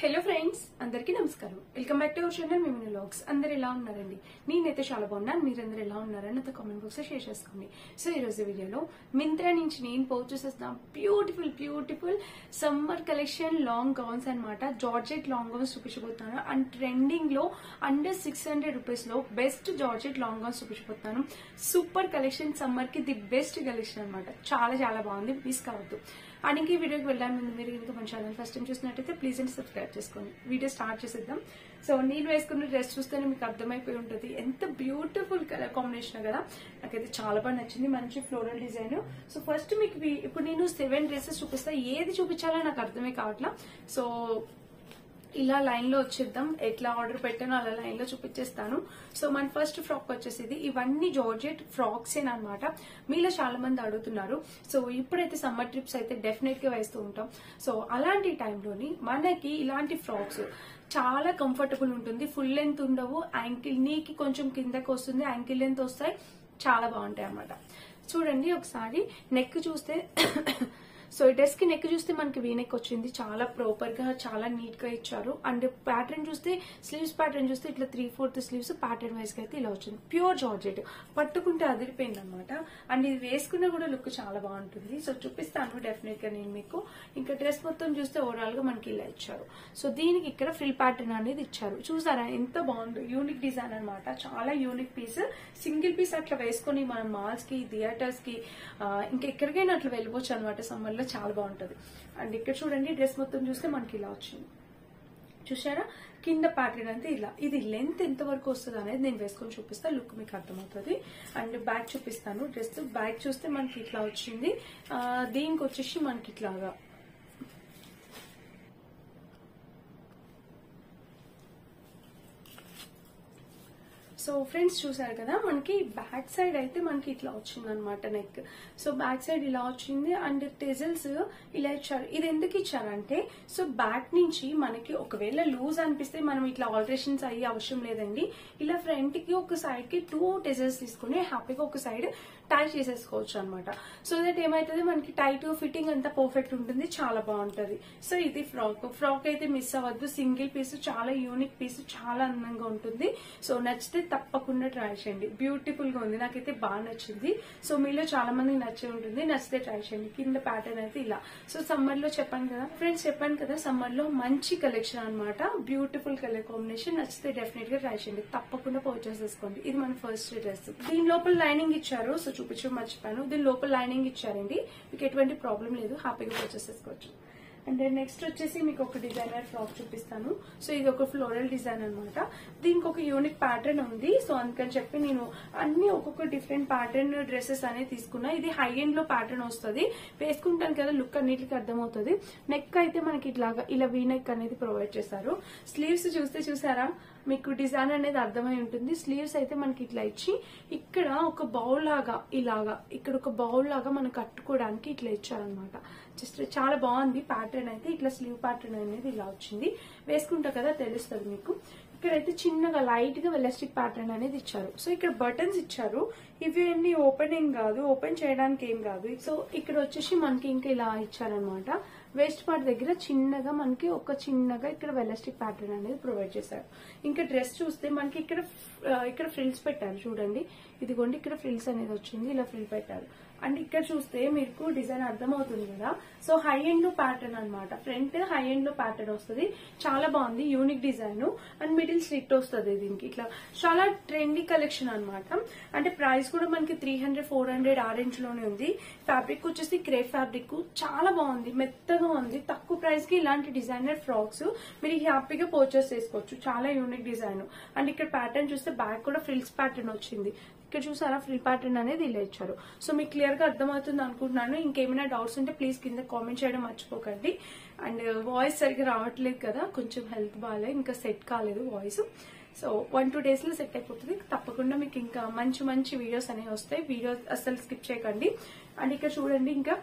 Hello friends, అందరికీ నమస్కారం. Welcome back to our channel Mimini vlogs. అందరు ఎలా ఉన్నారండి? నేనైతే చాలా బాగున్నాను. మీరందరూ ఎలా ఉన్నారని నాతో కామెంట్ బాక్స్ లో షేర్ చేసుకోండి. సో ఈ రోజు వీడియోలో మింత్రా నుంచి నేను పర్చేస్ చేసిన beautiful summer collection long gowns అన్నమాట. జార్జెట్ లాంగ్ గౌన్స్ చూపించబోతున్నాను. అండ్ ట్రెండింగ్ లో అండర్ 600 రూపీస్ లో బెస్ట్ జార్జెట్ లాంగ్ గౌన్స్ చూపించబోతున్నాను. సూపర్ కలెక్షన్, సమ్మర్ కి ది బెస్ట్ కలెక్షన్ అనమాట. చాలా బాగుంది, మిస్ కావద్దు. అండ్ ఇంక ఈ వీడియోకి వెళ్ళాలి ముందు మీరు ఇంకా మన ఛానల్ ఫస్ట్ టైం చూసినట్టయితే ప్లీజ్ అండ్ సబ్స్క్రైబ్ చేసుకోండి. వీడియో స్టార్ట్ చేసేద్దాం. సో నేను వేసుకున్న డ్రెస్ చూస్తేనే మీకు అర్థమైపోయి ఉంటుంది ఎంత బ్యూటిఫుల్ కలర్ కాంబినేషన్ కదా. నాకైతే చాలా బాగా నచ్చింది, మంచి ఫ్లోరల్ డిజైన్. సో ఫస్ట్ మీకు ఇప్పుడు నేను 7 డ్రెస్సెస్ చూపిస్తా, ఏది చూపించాలో నాకు అర్థమే కావట్లా. సో ఇలా లైన్ లో వచ్చేద్దాం. ఎట్లా ఆర్డర్ పెట్టానో అలా లైన్ లో చూపించేస్తాను. సో మన ఫస్ట్ ఫ్రాక్ వచ్చేసి ఇవన్నీ జార్జెట్ ఫ్రాక్స్ అనమాట. మీలో చాలా మంది అడుగుతున్నారు. సో ఇప్పుడైతే సమ్మర్ ట్రిప్స్ అయితే డెఫినెట్ గా వేస్తూ ఉంటాం. సో అలాంటి టైంలోని మనకి ఇలాంటి ఫ్రాక్స్ చాలా కంఫర్టబుల్ ఉంటుంది. ఫుల్ లెంత్ ఉండవు, యాంకిల్ నీకి కొంచెం కిందకి వస్తుంది, యాంకిల్ లెంత్ వస్తాయి, చాలా బాగుంటాయి అన్నమాట. చూడండి ఒకసారి నెక్ చూస్తే సో ఈ డ్రెస్ కి నెక్ చూస్తే మనకి వీ నెక్ వచ్చింది, చాలా ప్రాపర్ గా చాలా నీట్ గా ఇచ్చారు. అండ్ ప్యాటర్న్ చూస్తే స్లీవ్స్ ప్యాటర్న్ చూస్తే ఇట్లా 3/4 స్లీవ్స్ ప్యాటర్న్ వైజ్ గా అయితే ఇలా వచ్చింది. ప్యూర్ జార్జెట్, పట్టుకుంటే అదిరిపోయింది అనమాట. అండ్ ఇది వేసుకున్నా కూడా లుక్ చాలా బాగుంటుంది. సో చూపిస్తాను డెఫినెట్ గా నేను మీకు. ఇంకా డ్రెస్ మొత్తం చూస్తే ఓవరాల్ గా మనకి ఇలా ఇచ్చారు. సో దీనికి ఇక్కడ ఫ్రిల్ ప్యాటర్న్ అనేది ఇచ్చారు. చూసారా ఎంత బాగుందో, యూనిక్ డిజైన్ అనమాట. చాలా యూనిక్ పీస్. సింగిల్ పీస్ అట్లా వేసుకుని మనం మాల్స్ కి, థియేటర్స్ కి, ఇంకా ఎక్కడికైనా అట్లా వెళ్ళిపోవచ్చు అనమాట. సమ్మర్ లో చాలా బాగుంటది. అండ్ ఇక్కడ చూడండి డ్రెస్ మొత్తం చూస్తే మనకి ఇలా వచ్చింది. చూసారా కింద ప్యాటర్న్ అంతే ఇలా. ఇది లెంత్ ఎంత వరకు వస్తుంది అనేది నేను వేసుకొని చూపిస్తా, లుక్ మీకు అర్థమవుతుంది. అండ్ బ్యాక్ చూపిస్తాను. డ్రెస్ బ్యాక్ చూస్తే మనకి ఇట్లా వచ్చింది. దీనికి వచ్చేసి మనకి ఇట్లాగా సో ఫ్రెండ్స్ చూసారు కదా, మనకి బ్యాక్ సైడ్ అయితే మనకి ఇట్లా వచ్చింది అనమాట నెక్. సో బ్యాక్ సైడ్ ఇలా వచ్చింది. అండ్ టెజల్స్ ఇలా ఇచ్చారు. ఇది ఎందుకు ఇచ్చారంటే సో బ్యాక్ నుంచి మనకి ఒకవేళ లూజ్ అనిపిస్తే మనం ఇట్లా ఆల్టరేషన్స్ అయ్యే అవసరం లేదండి. ఇలా ఫ్రంట్ కి ఒక సైడ్ కి 2 టెజల్స్ తీసుకుని హ్యాపీగా ఒక సైడ్ టై చేసేసుకోవచ్చు అనమాట. సో దట్ ఏమైతుంది మనకి టైట్ ఫిట్టింగ్ అంతా పర్ఫెక్ట్ ఉంటుంది, చాలా బాగుంటది. సో ఇది ఫ్రాక్ అయితే మిస్ అవ్వద్దు. సింగిల్ పీస్, చాలా యూనిక్ పీస్, చాలా అందంగా ఉంటుంది. సో నచ్చితే తప్పకుండా ట్రై చేయండి. బ్యూటిఫుల్ గా ఉంది, నాకైతే బాగా నచ్చింది. సో మీలో చాలా మందికి నచ్చే ఉంటుంది, నచ్చితే ట్రై చేయండి. కింద ప్యాటర్న్ అయితే ఇలా. సో సమ్మర్ లో చెప్పాను కదా ఫ్రెండ్స్, సమ్మర్ లో మంచి కలెక్షన్ అనమాట. Beautiful colour combination. నచ్చితే డెఫినెట్ గా ట్రై చేయండి, తప్పకుండా పర్చేస్ చేసుకోండి. ఇది మన ఫస్ట్ డ్రెస్. దీని లోపల లైనింగ్ ఇచ్చారు. సో చూపించడం మర్చిపోయాను. దీని లోపల లైనింగ్ ఇచ్చారండి. మీకు ఎటువంటి ప్రాబ్లం లేదు, హ్యాపీగా పర్చేస్ చేసుకోవచ్చు. అండ్ నెక్స్ట్ వచ్చేసి మీకు ఒక డిజైనర్ ఫ్రాక్ చూపిస్తాను. సో ఇది ఒక ఫ్లోరల్ డిజైన్ అనమాట. దీనికి ఒక యూనిక్ ప్యాటర్న్ ఉంది. సో అందుకని చెప్పి నేను అన్ని ఒక్కొక్క డిఫరెంట్ ప్యాటర్న్ డ్రెస్సెస్ అనేది తీసుకున్నా. ఇది హై ఎండ్ లో ప్యాటర్న్ వస్తుంది, వేసుకుంటాను కదా లుక్ అన్నిటికీ అర్థమవుతుంది. నెక్ అయితే మనకి ఇట్లాగా ఇలా వీ నెక్ అనేది ప్రొవైడ్ చేశారు. స్లీవ్స్ చూస్తే చూసారా మీకు డిజైన్ అనేది అర్థమై ఉంటుంది. స్లీవ్స్ అయితే మనకి ఇట్లా ఇచ్చి ఇక్కడ ఒక బౌల్ లాగా ఇలాగా, ఇక్కడ ఒక బౌల్ లాగా మనం కట్టుకోవడానికి ఇట్లా ఇచ్చారనమాట. జస్ట్ చాలా బాగుంది ప్యాటర్న్ అయితే. ఇట్లా స్లీవ్ ప్యాటర్న్ అనేది ఇలా వచ్చింది, వేసుకుంటా కదా తెలుస్తుంది మీకు. ఇక్కడైతే చిన్నగా లైట్ గా ఎలాస్టిక్ ప్యాటర్న్ అనేది ఇచ్చారు. సో ఇక్కడ బటన్స్ ఇచ్చారు. ఇవి అన్ని ఓపెనింగ్ కాదు, ఓపెన్ చేయడానికి ఏం కాదు. సో ఇక్కడ వచ్చేసి మనకి ఇంకా ఇలా ఇచ్చారనమాట. వేస్ట్ పార్ట్ దగ్గర చిన్నగా మనకి ఒక చిన్నగా ఇక్కడ ఎలాస్టిక్ ప్యాటర్న్ అనేది ప్రొవైడ్ చేశారు. ఇంకా డ్రెస్ చూస్తే మనకి ఇక్కడ ఫ్రిల్స్ పెట్టారు. చూడండి ఇదిగోండి, ఇక్కడ ఫ్రిల్స్ అనేది వచ్చింది, ఇలా ఫ్రిల్ పెట్టారు. అండ్ ఇక్కడ చూస్తే మీకు డిజైన్ అర్థమవుతుంది కదా. సో హై ఎండ్ లో ప్యాటర్న్ అనమాట. ఫ్రంట్ హై ఎండ్ లో ప్యాటర్న్ వస్తుంది, చాలా బాగుంది, unique design. And middle slit వస్తుంది దీనికి. ఇట్లా చాలా ట్రెండీ కలెక్షన్ అనమాట. అంటే ప్రైస్ కూడా మనకి 300-400 ఆ రేంజ్ లోనే ఉంది. ఫ్యాబ్రిక్ వచ్చేసి క్రేప్ ఫ్యాబ్రిక్, చాలా బాగుంది, మెత్తగా ఉంది. తక్కువ ప్రైస్ కి ఇలాంటి డిజైనర్ ఫ్రాక్స్ మీరు హ్యాపీగా పర్చేస్ చేసుకోవచ్చు. చాలా యూనిక్ డిజైన్. అండ్ ఇక్కడ ప్యాటర్న్ చూస్తే బ్యాక్ కూడా ఫ్రిల్స్ ప్యాటర్న్ వచ్చింది. ఇక్కడ చూసారా ఫ్రిల్ ప్యాటర్న్ అనేది ఇలా ఇచ్చారు. సో మీకు క్లియర్ గా అర్థమవుతుంది అనుకుంటున్నాను. ఇంకేమైనా డౌట్స్ ఉంటే ప్లీజ్ కింద కామెంట్ చేయడం మర్చిపోకండి. అండ్ వాయిస్ సరిగ్గా రావట్లేదు కదా, కొంచెం హెల్త్ బాగాలేదు, ఇంకా సెట్ కాలేదు వాయిస్. సో 1-2 days లో సెట్ అయిపోతుంది. తప్పకుండా మీకు ఇంకా మంచి వీడియోస్ అనేవి వస్తాయి. వీడియో అస్సలు స్కిప్ చేయకండి. అండ్ ఇక్కడ చూడండి ఇంకా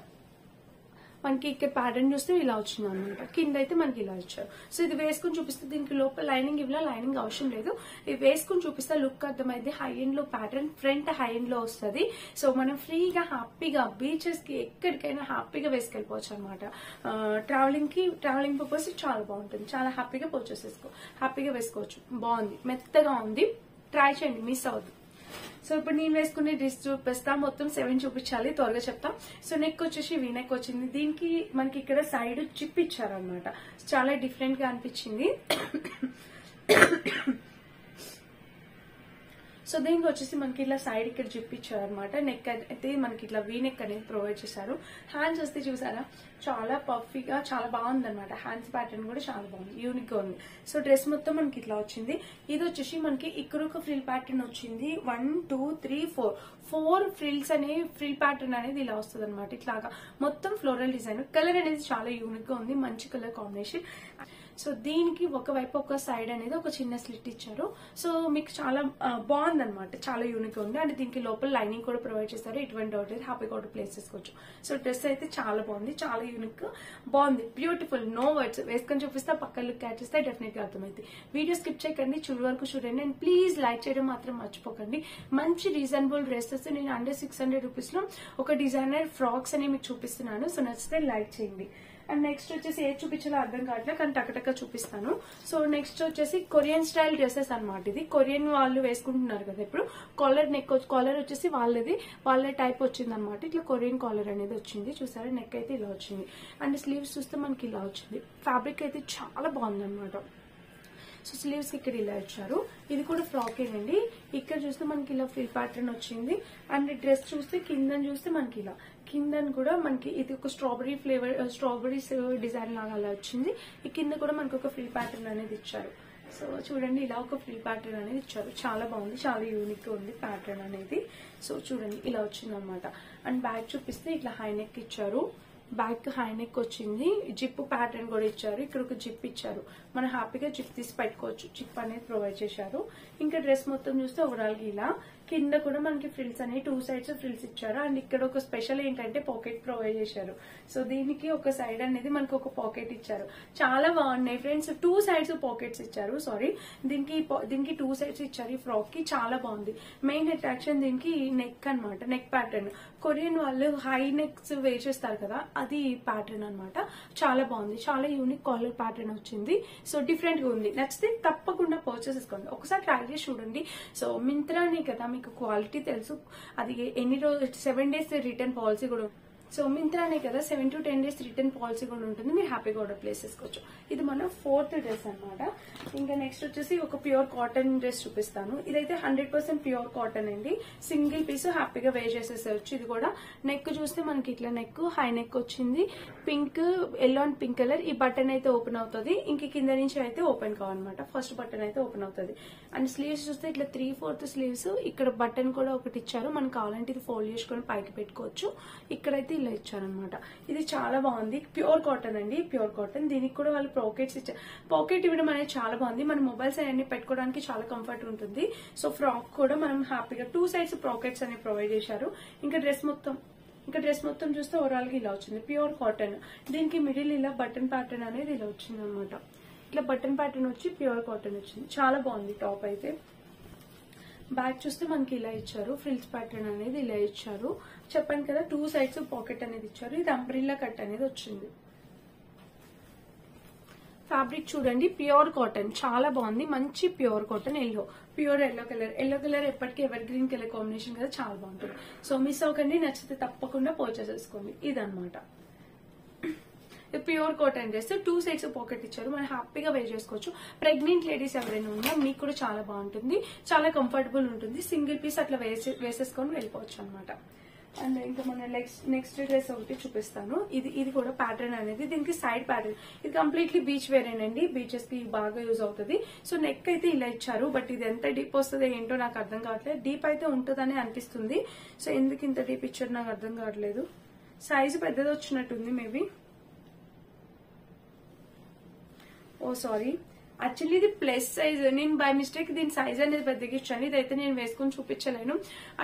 మనకి ఇక్కడ ప్యాటర్న్ చూస్తే ఇలా వచ్చింది అనమాట. కింద అయితే మనకి ఇలా ఇచ్చారు. సో ఇది వేసుకుని చూపిస్తే దీనికి లోపల లైనింగ్ ఇవ్వలా, లైనింగ్ అవసరం లేదు. ఇది వేసుకుని చూపిస్తే లుక్ అర్థమైంది. హై ఎండ్ లో ప్యాటర్న్ ఫ్రంట్ హై ఎండ్ లో వస్తుంది. సో మనం ఫ్రీగా హ్యాపీగా బీచెస్ కి ఎక్కడికైనా హ్యాపీగా వేసుకెళ్ళిపోవచ్చు అనమాట. ట్రావెలింగ్ పర్పస్ చాలా బాగుంటుంది. చాలా హ్యాపీగా హ్యాపీగా వేసుకోవచ్చు. బాగుంది, మెత్తగా ఉంది. ట్రై చేయండి, మిస్ అవ్వద్దు. సో ఇప్పుడు నేను వేసుకునే డ్రెస్ చూపిస్తా. మొత్తం 7 చూపించాలి, త్వరగా చెప్తా. సో నెక్ వచ్చేసి వీ నెక్ వచ్చింది. దీనికి మనకి ఇక్కడ సైడ్ చిప్ ఇచ్చారనమాట. చాలా డిఫరెంట్ గా అనిపించింది. సో దీనికి వచ్చేసి మనకి ఇట్లా సైడ్ ఇక్కడ జిప్ ఇచ్చారు అనమాట. నెక్ అయితే మనకి ఇట్లా వీ నెక్ అనేది ప్రొవైడ్ చేశారు. హ్యాండ్స్ వస్తే చూసారా చాలా పర్ఫీగా చాలా బాగుంది అనమాట. హ్యాండ్స్ ప్యాటర్న్ కూడా చాలా బాగుంది, యూనిక్ గా ఉంది. సో డ్రెస్ మొత్తం మనకి ఇట్లా వచ్చింది. ఇది వచ్చేసి మనకి ఇక్కడ ఒక ఫ్రిల్ ప్యాటర్న్ వచ్చింది. 1 2 3 4 ఫ్రిల్ ప్యాటర్న్ అనేది ఇలా వస్తుంది అనమాట. ఇట్లాగా మొత్తం ఫ్లోరల్ డిజైన్. కలర్ అనేది చాలా యూనిక్ గా ఉంది, మంచి కలర్ కాంబినేషన్. సో దీనికి ఒకవైపు ఒక సైడ్ అనేది ఒక చిన్న స్లిట్ ఇచ్చారు. సో మీకు చాలా బాగుంది అనమాట, చాలా యూనిక్ గా ఉంది. అండ్ దీనికి లోపల లైనింగ్ కూడా ప్రొవైడ్ చేస్తారు. ఎటువంటి డౌట్ లేదు, హ్యాపీగా కూడా ప్లేస్ చేసుకోవచ్చు. సో డ్రెస్ అయితే చాలా బాగుంది, చాలా యూనిక్ బాగుంది, బ్యూటిఫుల్. No words. వేసుకొని చూపిస్తే పక్క లుక్ క్యాచ్ చేస్తే డెఫినెట్ గా అర్థమైంది. వీడియో స్కిప్ చేయకండి, చివరి వరకు చూడండి. అండ్ ప్లీజ్ లైక్ చేయడం మాత్రం మర్చిపోకండి. మంచి రీజనబుల్ డ్రెస్సెస్ నేను అండర్ 600 రూపీస్ లో ఒక డిజైనర్ ఫ్రాక్స్ అని మీకు చూపిస్తున్నాను. సో నచ్చితే లైక్ చేయండి. అండ్ నెక్స్ట్ వచ్చేసి ఏది చూపించాలో అర్థం కావట్లేదు, కానీ టకటక చూపిస్తాను. సో నెక్స్ట్ వచ్చేసి కొరియన్ స్టైల్ డ్రెస్సెస్ అనమాట. ఇది కొరియన్ వాళ్ళు వేసుకుంటున్నారు కదా ఇప్పుడు. కాలర్ వచ్చేసి వాళ్ళ టైప్ వచ్చింది అనమాట. ఇట్లా కొరియన్ కాలర్ అనేది వచ్చింది. చూసారా, నెక్ అయితే ఇలా వచ్చింది. అండ్ స్లీవ్స్ చూస్తే మనకి ఇలా వచ్చింది. ఫ్యాబ్రిక్ అయితే చాలా బాగుంది అనమాట. సో స్లీవ్స్ ఇక్కడ ఇలా ఇచ్చారు. ఇది కూడా ఫ్రాకేనండి. ఇక్కడ చూస్తే మనకి ఇలా ఫ్రిల్ ప్యాటర్న్ వచ్చింది. అండ్ డ్రెస్ చూస్తే కిందని చూస్తే మనకి ఇలా కిందని కూడా మనకి ఇది ఒక స్ట్రాబెరీస్ డిజైన్ లాగా అలా వచ్చింది. ఈ కింద కూడా మనకి ఒక ఫ్రిల్ ప్యాటర్న్ అనేది ఇచ్చారు. సో చూడండి, ఇలా ఒక ఫ్రిల్ ప్యాటర్న్ అనేది ఇచ్చారు. చాలా బాగుంది, చాలా యూనిక్ గా ఉంది ప్యాటర్న్ అనేది. సో చూడండి, ఇలా వచ్చింది అనమాట. అండ్ బ్యాక్ చూపిస్తే ఇట్లా హై నెక్ ఇచ్చారు. బ్యాక్ హై నెక్ వచ్చింది. జిప్ ప్యాటర్న్ కూడా ఇచ్చారు. ఇక్కడ ఒక జిప్ ఇచ్చారు. మనం హ్యాపీగా జిప్ తీసి పెట్టుకోవచ్చు. జిప్ అనేది ప్రొవైడ్ చేశారు. ఇంకా డ్రెస్ మొత్తం చూస్తే ఓవరాల్ గా ఇలా కింద కూడా మనకి ఫ్రిల్స్ అనేవి 2 సైడ్స్ ఫ్రిల్స్ ఇచ్చారు. అండ్ ఇక్కడ ఒక స్పెషల్ ఏంటంటే పాకెట్ ప్రొవైడ్ చేశారు. సో దీనికి ఒక సైడ్ అనేది మనకి ఒక పాకెట్ ఇచ్చారు. చాలా బాగున్నాయి ఫ్రెండ్స్. 2 సైడ్స్ పాకెట్స్ ఇచ్చారు. సారీ, దీనికి 2 సైడ్స్ ఇచ్చారు. ఈ ఫ్రాక్ కి చాలా బాగుంది. మెయిన్ అట్రాక్షన్ దీనికి నెక్ అనమాట. నెక్ ప్యాటర్న్ కొరియన్ వాళ్ళు హై నెక్స్ వేర్ చేస్తారు కదా, అది ప్యాటర్న్ అనమాట. చాలా బాగుంది, చాలా యూనిక్ కాలర్ ప్యాటర్న్ వచ్చింది. సో డిఫరెంట్ గా ఉంది. నచ్చితే తప్పకుండా పర్చేస్ చేసుకోండి. ఒకసారి ట్రై చేసి చూడండి. సో మింత్రానే కదా, మీకు క్వాలిటీ తెలుసు. అది ఎన్ని రోజులు 7 days రిటర్న్ పాలసీ కూడా. సో మింత్రానే కదా, 7 to 10 days రిటర్న్ పాలసీ కూడా ఉంటుంది. మీరు హ్యాపీగా ఆర్డర్ ప్లేస్ చేసుకోవచ్చు. ఇది మన 4th డ్రెస్ అనమాట. ఇంకా నెక్స్ట్ వచ్చేసి ఒక ప్యూర్ కాటన్ డ్రెస్ చూపిస్తాను. ఇదైతే 100% ప్యూర్ కాటన్ అండి. సింగిల్ పీస్ హ్యాపీగా వేర్ చేసేసవచ్చు. ఇది కూడా నెక్ చూస్తే మనకి ఇట్లా నెక్ హై నెక్ వచ్చింది. Pink, yellow and pink colour. ఈ బటన్ అయితే ఓపెన్ అవుతుంది. ఇంక కింద నుంచి అయితే ఓపెన్ కావాలన్నమాట. ఫస్ట్ బటన్ అయితే ఓపెన్ అవుతుంది. అండ్ స్లీవ్స్ చూస్తే ఇట్లా 3/4 స్లీవ్స్. ఇక్కడ బటన్ కూడా ఒకటి ఇచ్చారు. మనం కావాలంటే ఇది ఫోల్డ్ చేసుకొని పైకి పెట్టుకోవచ్చు. ఇక్కడైతే ఇలా ఇచ్చారనమాట. ఇది చాలా బాగుంది. ప్యూర్ కాటన్ అండి, ప్యూర్ కాటన్. దీనికి కూడా వాళ్ళు పాకెట్స్ ఇచ్చారు. పాకెట్ ఇవ్వడం అనేది చాలా బాగుంది. మన మొబైల్స్ అన్ని పెట్టుకోవడానికి చాలా కంఫర్ట్ ఉంటుంది. సో ఫ్రాక్ కూడా మనం హ్యాపీగా 2 సైడ్స్ పాకెట్స్ అనేవి ప్రొవైడ్ చేశారు. ఇంకా డ్రెస్ మొత్తం చూస్తే ఓవరాల్ గా ఇలా వచ్చింది. Pure cotton. దీనికి మిడిల్ ఇలా బటన్ ప్యాటర్న్ అనేది ఇలా వచ్చింది అనమాట. ఇట్లా బటన్ ప్యాటర్న్ వచ్చి ప్యూర్ కాటన్ వచ్చింది. చాలా బాగుంది టాప్ అయితే. బ్యాక్ చూస్తే మనకి ఇలా ఇచ్చారు. ఫ్రిల్స్ ప్యాటర్న్ అనేది ఇలా ఇచ్చారు. చెప్పాను కదా, 2 సైడ్స్ పాకెట్ అనేది ఇచ్చారు. ఇది అంబ్రిల్లా కట్ అనేది వచ్చింది. ఫ్యాబ్రిక్ చూడండి, ప్యూర్ కాటన్. చాలా బాగుంది. మంచి pure cotton. Pure yellow colour ఎప్పటికీ ఎవర్ గ్రీన్ కలర్ కాంబినేషన్ కదా, చాలా బాగుంటుంది. సో మిస్ అవ్వకండి. నచ్చితే తప్పకుండా పర్చేస్ చేసుకోండి. ఇదనమాట pure cotton dress. 2 sides pocket ఇచ్చారు. మనం హ్యాపీగా వేర్ చేసుకోవచ్చు. ప్రెగ్నెంట్ లేడీస్ ఎవరైనా ఉన్నా మీకు కూడా చాలా బాగుంటుంది, చాలా కంఫర్టబుల్ ఉంటుంది. సింగిల్ పీస్ అట్లా వేసేసుకొని వెళ్ళిపోవచ్చు అనమాట. అండ్ ఇంకా మన నెక్స్ట్ డ్రెస్ ఒకటి చూపిస్తాను. ఇది కూడా ప్యాటర్న్ అనేది దీనికి సైడ్ ప్యాటర్న్. ఇది కంప్లీట్లీ బీచ్ వేర్ అండి. బీచెస్ కి బాగా యూజ్ అవుతుంది. సో నెక్ అయితే ఇలా ఇచ్చారు. బట్ ఇది ఎంత డీప్ వస్తుంది ఏంటో నాకు అర్థం కావట్లేదు. డీప్ అయితే ఉంటుందని అనిపిస్తుంది. సో ఎందుకు ఇంత డీప్ ఇచ్చారు నాకు అర్థం కావట్లేదు. సైజు పెద్దది వచ్చినట్టుంది మేబీ. ఓ సారీ, యాక్చువల్లీ ఇది ప్లస్ సైజ్. నేను బై మిస్టేక్ దీని సైజ్ అనేది పెద్దగా ఇచ్చాను. ఇదైతే నేను వేసుకొని చూపించలేను.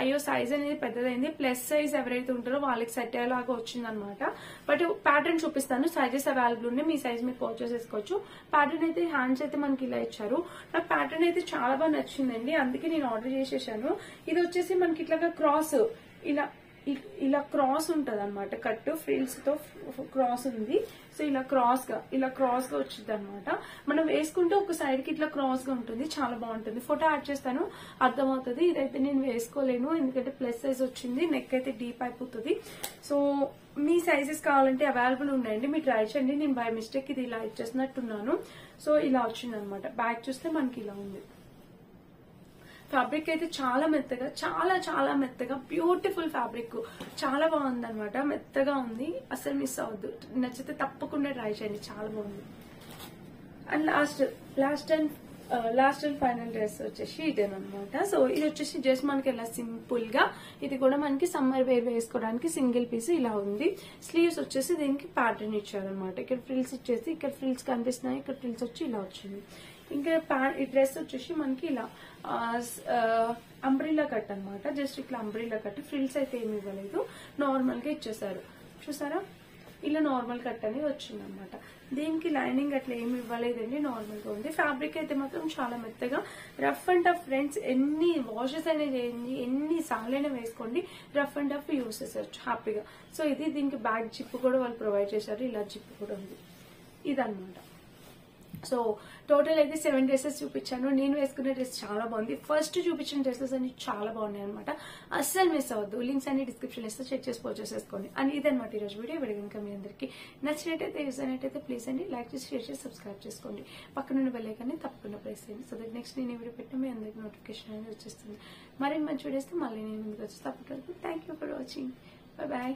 అయ్యో సైజ్ అనేది పెద్దదైంది. ప్లస్ సైజ్ ఎవరైతే ఉంటారో వాళ్ళకి సెట్ అయ్యేలాగా వచ్చిందనమాట. బట్ ప్యాటర్న్ చూపిస్తాను. సైజెస్ అవైలబుల్ ఉన్నాయి. మీ సైజ్ మీరు పర్చేస్ చేసుకోవచ్చు. ప్యాటర్న్ అయితే హ్యాండ్స్ అయితే మనకి ఇలా ఇచ్చారు. నాకు ప్యాటర్న్ అయితే చాలా బాగా నచ్చిందండి. అందుకే నేను ఆర్డర్ చేసేసాను. ఇది వచ్చేసి మనకి ఇట్లాగా క్రాస్ ఇలా క్రాస్ ఉంటది అనమాట. కట్ ఫ్రిల్స్ తో క్రాస్ ఉంది. సో ఇలా క్రాస్ గా వచ్చింది అనమాట. మనం వేసుకుంటే ఒక సైడ్ కి ఇట్లా క్రాస్ గా ఉంటుంది. చాలా బాగుంటుంది. ఫోటో యాడ్ చేస్తాను, అర్థమవుతుంది. ఇదైతే నేను వేసుకోలేను ఎందుకంటే ప్లస్ సైజ్ వచ్చింది. నెక్ అయితే డీప్ అయిపోతుంది. సో మీ సైజెస్ కావాలంటే అవైలబుల్ ఉన్నాయండి, మీరు ట్రై చేయండి. నేను బై మిస్టేక్ ఇది ఇలా ఇచ్చేసినట్టున్నాను. సో ఇలా వచ్చింది అనమాట. బ్యాక్ చూస్తే మనకి ఇలా ఉంది. ఫ్యాబ్రిక్ అయితే చాలా మెత్తగా, చాలా మెత్తగా బ్యూటిఫుల్ ఫ్యాబ్రిక్, చాలా బాగుంది అనమాట. మెత్తగా ఉంది, అసలు మిస్ అవ్వద్దు. నచ్చితే తప్పకుండా ట్రై చేయండి, చాలా బాగుంది. And last and final dress వచ్చేసి ఇదేనమాట. సో ఇది వచ్చేసి జస్ట్ మనకి ఇలా సింపుల్ గా, ఇది కూడా మనకి సమ్మర్ వేర్ వేసుకోవడానికి సింగిల్ పీస్ ఇలా ఉంది. స్లీవ్స్ వచ్చేసి దీనికి ప్యాటర్న్ ఇచ్చారనమాట. ఇక్కడ ఫ్రిల్స్ ఇచ్చేసి ఇక్కడ ఫ్రిల్స్ కనిపిస్తున్నాయి, ఇక్కడ ఫ్రిల్స్ వచ్చి ఇలా వచ్చింది. ఇంకా ఈ డ్రెస్ వచ్చేసి మనకి ఇలా అంబ్రిల్లా కట్ అనమాట. జస్ట్ ఇట్లా అంబ్రిల్లా కట్, ఫ్రిల్స్ అయితే ఏమి ఇవ్వలేదు, నార్మల్ గా ఇచ్చేసారు. చూసారా, ఇలా నార్మల్ కట్ అనేది వచ్చింది అనమాట. దీనికి లైనింగ్ అట్లా ఏమి ఇవ్వలేదండి, నార్మల్ గా ఉంది. ఫ్యాబ్రిక్ అయితే మాత్రం చాలా మెత్తగా, రఫ్ అండ్ టఫ్ ఫ్రెండ్స్. ఎన్ని వాషెస్ అయినా చేయండి, ఎన్ని సార్లు అయినా వేసుకోండి, రఫ్ అండ్ టఫ్ యూస్ చేసేవచ్చు హ్యాపీగా. సో ఇది దీనికి బ్యాక్ జిప్ కూడా వాళ్ళు ప్రొవైడ్ చేశారు. ఇలా జిప్ కూడా ఉంది. ఇదనమాట. సో టోటల్ అయితే 7 డ్రెస్సెస్ చూపించాను. నేను వేసుకున్న డ్రెస్ చాలా బాగుంది. ఫస్ట్ చూపించిన డ్రెస్సెస్ అన్ని చాలా బాగున్నాయి అనమాట. అస్సలు మిస్ అవ్వద్దు. లింక్స్ అన్ని డిస్క్రిప్షన్ ఇస్తే చెక్ చేసి పర్చేస్ చేసుకోండి. అండ్ ఇదనమాట ఈరోజు వీడియో. కనుక మీ అందరికి నచ్చినట్టయితే, యూస్ అయినట్టయితే ప్లీజ్ అండి లైక్ చేసి, షేర్ చేసి, సబ్స్క్రైబ్ చేసుకోండి. పక్కనున్న బెల్ ఐకాన్ని తప్పకుండా ప్రెస్ చేయండి. సో దట్ నెక్స్ట్ నేను ఈ వీడియో పెట్టిన మీ అందరికి నోటిఫికేషన్ అనేది వచ్చేస్తుంది. మరిన్ని మంచి వీడియోస్ మళ్ళీ నేను ముందుకు వచ్చి తప్పకుండా. Thank you for watching. Bye bye.